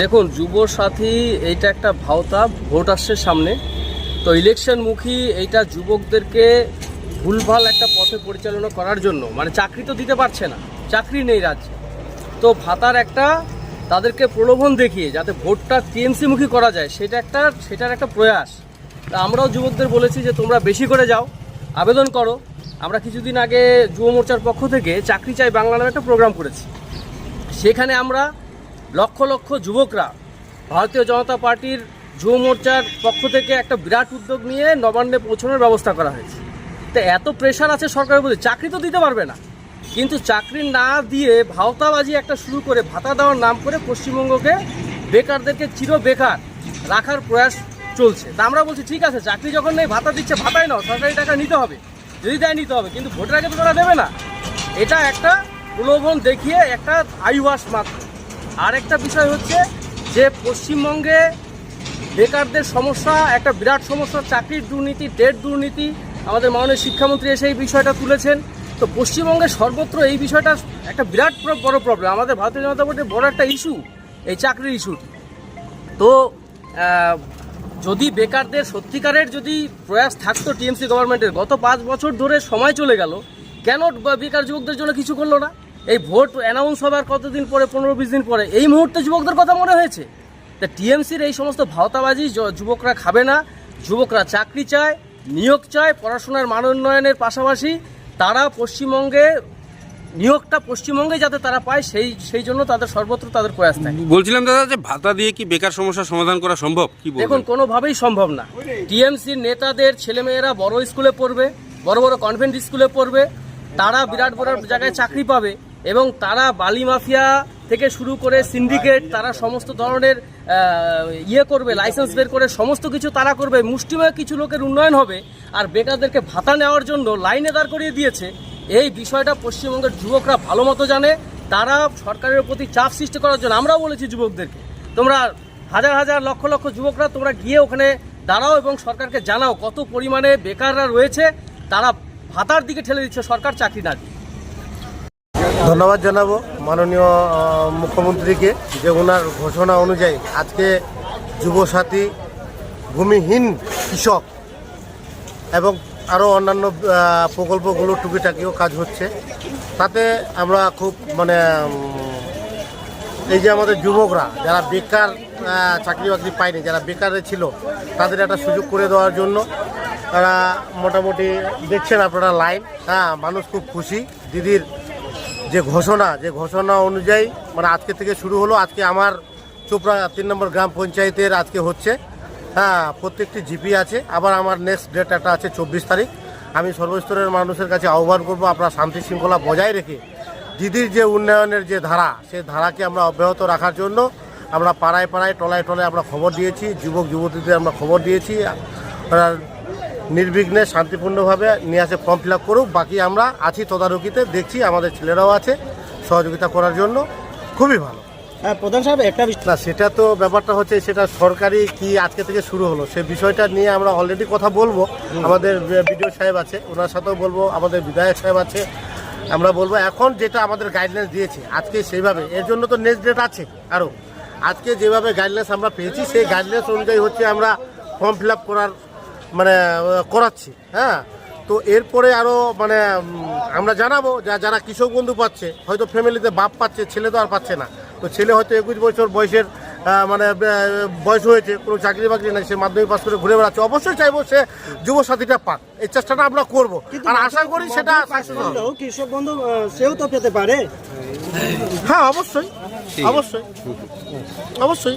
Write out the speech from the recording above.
দেখুন, যুবসাথী এইটা একটা ভাওতা, ভোট আসছে সামনে, তো ইলেকশনমুখী এইটা যুবকদেরকে ভুলভাল একটা পথে পরিচালনা করার জন্য, মানে চাকরি তো দিতে পারছে না, চাকরি নেই রাজ্যে, তো ভাতার একটা তাদেরকে প্রলোভন দেখিয়ে যাতে ভোটটা টিএমসিমুখী করা যায় সেটার একটা প্রয়াস। তা আমরাও যুবকদের বলেছি যে তোমরা বেশি করে যাও, আবেদন করো। আমরা কিছুদিন আগে যুব মোর্চার পক্ষ থেকে চাকরি চাই বাংলা নামে একটা প্রোগ্রাম করেছি। সেখানে আমরা লক্ষ লক্ষ যুবকরা ভারতীয় জনতা পার্টির যুব মোর্চার পক্ষ থেকে একটা বিরাট উদ্যোগ নিয়ে নবান্নে পৌঁছানোর ব্যবস্থা করা হয়েছে। তো এত প্রেশার আছে সরকারের প্রতি, চাকরি তো দিতে পারবে না, কিন্তু চাকরি না দিয়ে ভাওতাবাজি একটা শুরু করে ভাতা দেওয়ার নাম করে পশ্চিমবঙ্গকে বেকারদেরকে চির বেকার রাখার প্রয়াস চলছে। তা আমরা বলছি ঠিক আছে, চাকরি যখন নেই ভাতা দিচ্ছে, ভাতাই নাও, সরকারি টাকা নিতে হবে, যদি দেয় নিতে হবে, কিন্তু ভোটের আগে তো তারা দেবে না। এটা একটা প্রলোভন দেখিয়ে একটা আইওয়াস মাত্র। আর একটা বিষয় হচ্ছে যে পশ্চিমবঙ্গে বেকারদের সমস্যা একটা বিরাট সমস্যা, চাকরির দুর্নীতি, ডেট দুর্নীতি। আমাদের মাননীয় শিক্ষামন্ত্রী এসে এই বিষয়টা তুলেছেন। তো পশ্চিমবঙ্গে সর্বত্র এই বিষয়টা একটা বিরাট বড় প্রবলেম। আমাদের ভারতীয় জনতা পার্টির বড় একটা ইস্যু এই চাকরির ইস্যুটি। তো যদি বেকারদের সত্যিকারের যদি প্রয়াস থাকতো টিএমসি গভর্নমেন্টের, গত 5 বছর ধরে সময় চলে গেল, কেন বেকার যুবকদের জন্য কিছু করলো না? এই ভোট অ্যানাউন্স হবার কতদিন পরে, 15-20 দিন পরে এই মুহূর্তে যুবকদের কথা মনে হয়েছে? তা টিএমসির এই সমস্ত ভাওতাবাজি যুবকরা খাবে না। যুবকরা চাকরি চায়, নিয়োগ চায়, পড়াশোনার মান উন্নয়নের পাশাপাশি তারা পশ্চিমবঙ্গে নিয়োগটা পশ্চিমবঙ্গে যাতে তারা পায় সেই জন্য তাদের সর্বত্র তাদের প্রয়াস থাকে। বলছিলাম দাদা, যে ভাতা দিয়ে কি বেকার সমস্যার সমাধান করা সম্ভব? কি দেখুন, কোনোভাবেই সম্ভব না। টিএমসির নেতাদের ছেলেমেয়েরা বড় স্কুলে পড়বে, বড় বড় কনভেন্ট স্কুলে পড়বে, তারা বিরাট বড় জায়গায় চাকরি পাবে, এবং তারা বালি মাফিয়া থেকে শুরু করে সিন্ডিকেট, তারা সমস্ত ধরনের করবে, লাইসেন্স বের করে সমস্ত কিছু তারা করবে। মুষ্টিমেয় কিছু লোকের উন্নয়ন হবে, আর বেকারদেরকে ভাতা নেওয়ার জন্য লাইনে দাঁড় করিয়ে দিয়েছে। এই বিষয়টা পশ্চিমবঙ্গের যুবকরা ভালো মতো জানে। তারা সরকারের প্রতি চাপ সৃষ্টি করার জন্য আমরাও বলেছি যুবকদেরকে, তোমরা হাজার হাজার লক্ষ লক্ষ যুবকরা তোমরা গিয়ে ওখানে দাঁড়াও এবং সরকারকে জানাও কত পরিমাণে বেকাররা রয়েছে, তারা ভাতার দিকে ঠেলে দিচ্ছে সরকার, চাকরি না দিয়ে। ধন্যবাদ জানাবো মাননীয় মুখ্যমন্ত্রীকে যে ওনার ঘোষণা অনুযায়ী আজকে যুবসাথী, ভূমিহীন কৃষক এবং আরও অন্যান্য প্রকল্পগুলো টুকিটাকিও কাজ হচ্ছে। তাতে আমরা খুব এই যে আমাদের যুবকরা যারা বেকার, চাকরি বাকরি পায়নি, যারা বেকারে ছিল, তাদের একটা সুযোগ করে দেওয়ার জন্য তারা মোটামুটি দেখছেন আপনারা লাইন। মানুষ খুব খুশি। দিদির যে ঘোষণা অনুযায়ী আজকে থেকে শুরু হলো। আজকে আমার চোপড়া 3 নম্বর গ্রাম পঞ্চায়েতের আজকে হচ্ছে। প্রত্যেকটি জিপি আছে। আবার আমার নেক্সট ডেট একটা আছে 24 তারিখ। আমি সর্বস্তরের মানুষের কাছে আহ্বান করব, আপনারা শান্তি শৃঙ্খলা বজায় রেখে দিদির যে উন্নয়নের যে ধারা, সেই ধারাকে আমরা অব্যাহত রাখার জন্য আমরা পাড়ায় পাড়ায়, টলায় টলায় আমরা খবর দিয়েছি, যুবক যুবতীদের আমরা খবর দিয়েছি, নির্বিঘ্নে শান্তিপূর্ণভাবে নিয়ে আসে ফর্ম ফিল আপ করুক। বাকি আমরা আছি তদারকিতে, দেখছি, আমাদের ছেলেরাও আছে সহযোগিতা করার জন্য। খুবই ভালো। প্রধান সাহেব, একটা না, সেটা তো ব্যাপারটা হচ্ছে, সেটা সরকারি কি আজকে থেকে শুরু হলো, সে বিষয়টা নিয়ে আমরা অলরেডি কথা বলবো। আমাদের বিডিও সাহেব আছে, ওনার সাথেও বলবো, আমাদের বিধায়ক সাহেব আছে, আমরা বলবো। এখন যেটা আমাদের গাইডলাইন্স দিয়েছে আজকে সেইভাবে, এর জন্য তো নেক্সট ডেট আছে আরও। আজকে যেভাবে গাইডলাইন্স আমরা পেয়েছি, সেই গাইডলাইন্স অনুযায়ী হচ্ছে আমরা ফর্ম ফিল আপ করাচ্ছি। তো এরপরে আরও আমরা জানাবো যারা কৃষক বন্ধু পাচ্ছে, হয়তো ফ্যামিলিতে বাপ পাচ্ছে, ছেলে তো আর পাচ্ছে না। তো ছেলে হয়তো 21 বছর বয়সের বয়স হয়েছে, কোনো চাকরি বাকরি নাই, সে মাধ্যমিক পাস করে ঘুরে বেড়াচ্ছে। অবশ্যই চাইবো সে যুবসাথীটা পাক, এই চেষ্টাটা আমরা করবো, আর আশা করি সেটা কৃষক বন্ধু সেও তো পেতে পারে। অবশ্যই অবশ্যই অবশ্যই।